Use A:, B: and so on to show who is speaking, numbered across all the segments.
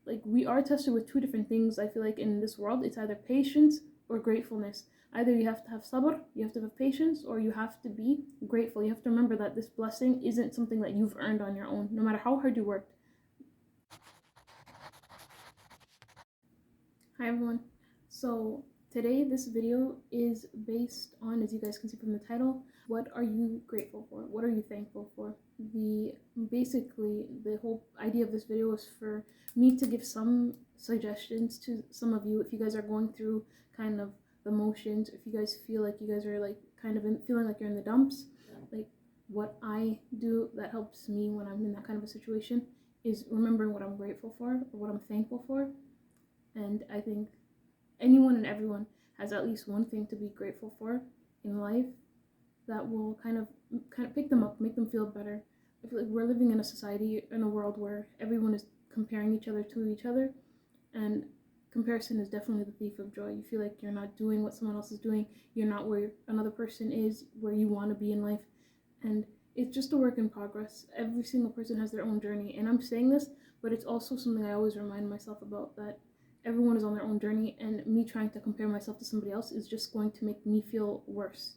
A: like we are tested with two different things. I feel like in this world, it's either patience or gratefulness. Either you have to have sabr, you have to have patience, or you have to be grateful. You have to remember that this blessing isn't something that you've earned on your own, no matter how hard you worked. Hi everyone. So today this video is based on, as you guys can see from the title, what are you grateful for? What are you thankful for? Basically the whole idea of this video is for me to give some suggestions to some of you if you guys are going through kind of the motions, if you guys feel like you guys are like kind of feeling like you're in the dumps. Like what I do that helps me when I'm in that kind of a situation is remembering what I'm grateful for or what I'm thankful for. And I think anyone and everyone has at least one thing to be grateful for in life that will kind of pick them up, make them feel better. I feel like we're living in a society, in a world where everyone is comparing each other to each other, and comparison is definitely the thief of joy. You feel like you're not doing what someone else is doing, you're not where another person is, where you want to be in life, and it's just a work in progress. Every single person has their own journey, and I'm saying this, but it's also something I always remind myself about, that everyone is on their own journey, and me trying to compare myself to somebody else is just going to make me feel worse.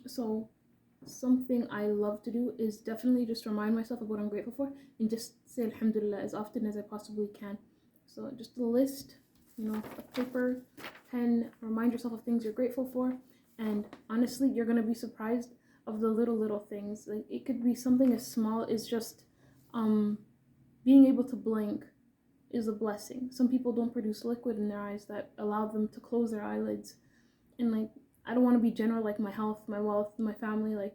A: So something I love to do is definitely just remind myself of what I'm grateful for and just say Alhamdulillah as often as I possibly can. So just a list, a paper, pen, remind yourself of things you're grateful for, and honestly you're going to be surprised of the little things. Like it could be something as small as just being able to blink is a blessing. Some people don't produce liquid in their eyes that allow them to close their eyelids. And like I don't want to be general, like my health, my wealth, my family, like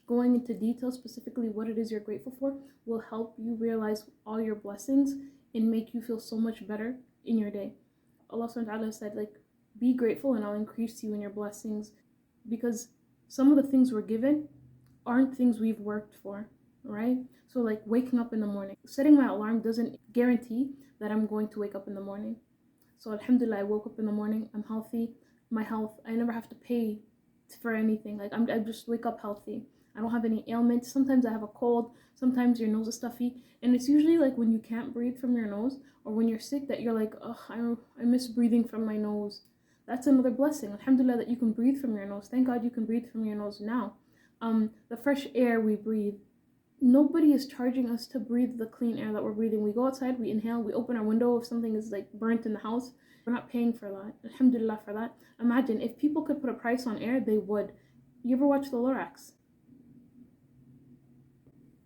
A: going into detail specifically what it is you're grateful for will help you realize all your blessings and make you feel so much better in your day. Allah subhanahu wa ta'ala said, like, be grateful and I'll increase you in your blessings, because some of the things we're given aren't things we've worked for, right? So like waking up in the morning, setting my alarm doesn't guarantee that I'm going to wake up in the morning. So Alhamdulillah, I woke up in the morning, I'm healthy. My health, I never have to pay for anything. Like I just wake up healthy. I don't have any ailments. Sometimes I have a cold, sometimes your nose is stuffy, and it's usually like when you can't breathe from your nose or when you're sick that you're like, oh, I miss breathing from my nose. That's another blessing. Alhamdulillah that you can breathe from your nose. Thank God you can breathe from your nose now. The fresh air we breathe, nobody is charging us to breathe the clean air that we're breathing. We go outside, we inhale, we open our window if something is like burnt in the house. We're not paying for that. Alhamdulillah for that. Imagine if people could put a price on air, they would. You ever watch the Lorax?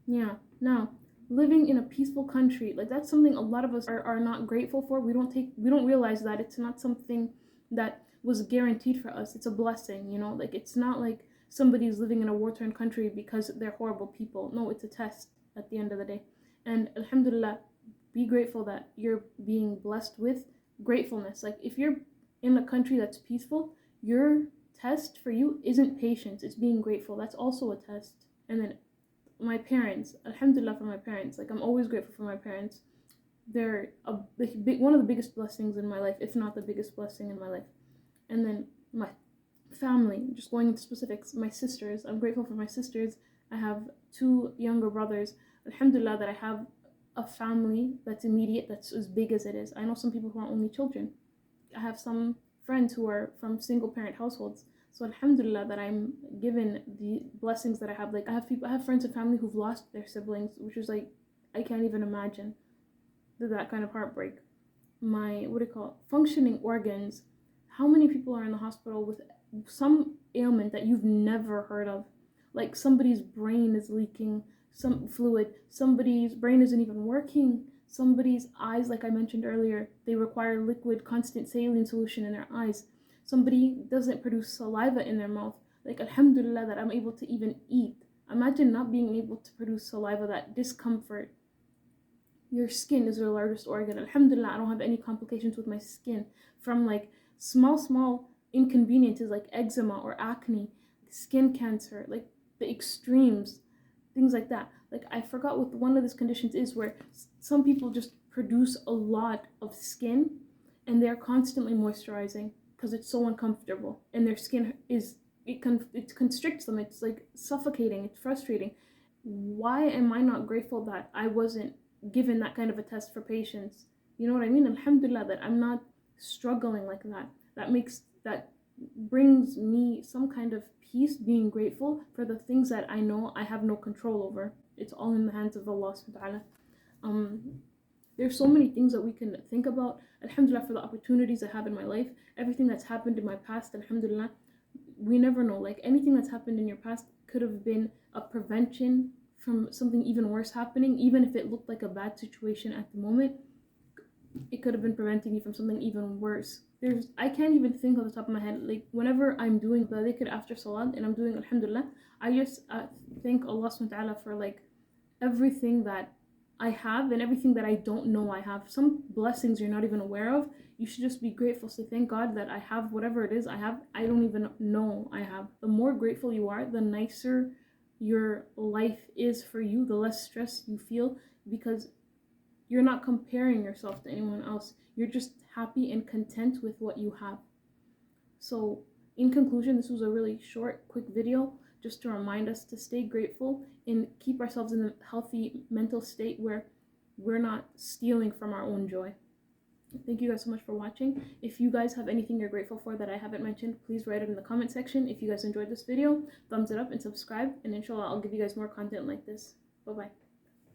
A: Yeah. Now, living in a peaceful country, like that's something a lot of us are not grateful for. We don't realize that it's not something that was guaranteed for us. It's a blessing, like it's not like somebody's living in a war-torn country because they're horrible people. No, it's a test at the end of the day. And Alhamdulillah, be grateful that you're being blessed with gratefulness. Like if you're in a country that's peaceful, your test for you isn't patience, it's being grateful. That's also a test. And then my parents, Alhamdulillah for my parents. Like I'm always grateful for my parents. They're one of the biggest blessings in my life, if not the biggest blessing in my life. And then my family, just going into specifics, my sisters, I'm grateful for my sisters. I have 2 younger brothers. Alhamdulillah that I have a family that's immediate, that's as big as it is. I know some people who are only children. I have some friends who are from single parent households. So Alhamdulillah that I'm given the blessings that I have. Like I have friends and family who've lost their siblings, which is like, I can't even imagine that kind of heartbreak. My, functioning organs. How many people are in the hospital with some ailment that you've never heard of? Like somebody's brain is leaking some fluid, somebody's brain isn't even working, somebody's eyes, like I mentioned earlier, they require liquid, constant saline solution in their eyes. Somebody doesn't produce saliva in their mouth. Like Alhamdulillah that I'm able to even eat. Imagine not being able to produce saliva, that discomfort. Your skin is your largest organ. Alhamdulillah, I don't have any complications with my skin from like small inconveniences like eczema or acne, skin cancer, like the extremes, things like that. Like I forgot what one of these conditions is, where some people just produce a lot of skin and they're constantly moisturizing because it's so uncomfortable, and their skin it constricts them. It's like suffocating. It's frustrating. Why am I not grateful that I wasn't given that kind of a test for patience? You know what I mean? Alhamdulillah that I'm not struggling like that. That brings me some kind of peace, being grateful for the things that I know I have no control over. It's all in the hands of Allah subhanahu wa ta'ala. There's so many things that we can think about. Alhamdulillah for the opportunities I have in my life, everything that's happened in my past, alhamdulillah. We never know. Like anything that's happened in your past could have been a prevention from something even worse happening, even if it looked like a bad situation at the moment. It could have been preventing you from something even worse. I can't even think off the top of my head. Like whenever I'm doing the dhikr after salat and I'm doing alhamdulillah, I just thank Allah subhanahu wa ta'ala for like everything that I have and everything that I don't know I have. Some blessings you're not even aware of. You should just be grateful. Say thank God that I have whatever it is I have. I don't even know I have. The more grateful you are, the nicer your life is for you, the less stress you feel, because you're not comparing yourself to anyone else. You're just happy and content with what you have. So in conclusion, this was a really short, quick video just to remind us to stay grateful and keep ourselves in a healthy mental state where we're not stealing from our own joy. Thank you guys so much for watching. If you guys have anything you're grateful for that I haven't mentioned, please write it in the comment section. If you guys enjoyed this video, thumbs it up and subscribe, and inshallah I'll give you guys more content like this. Bye bye.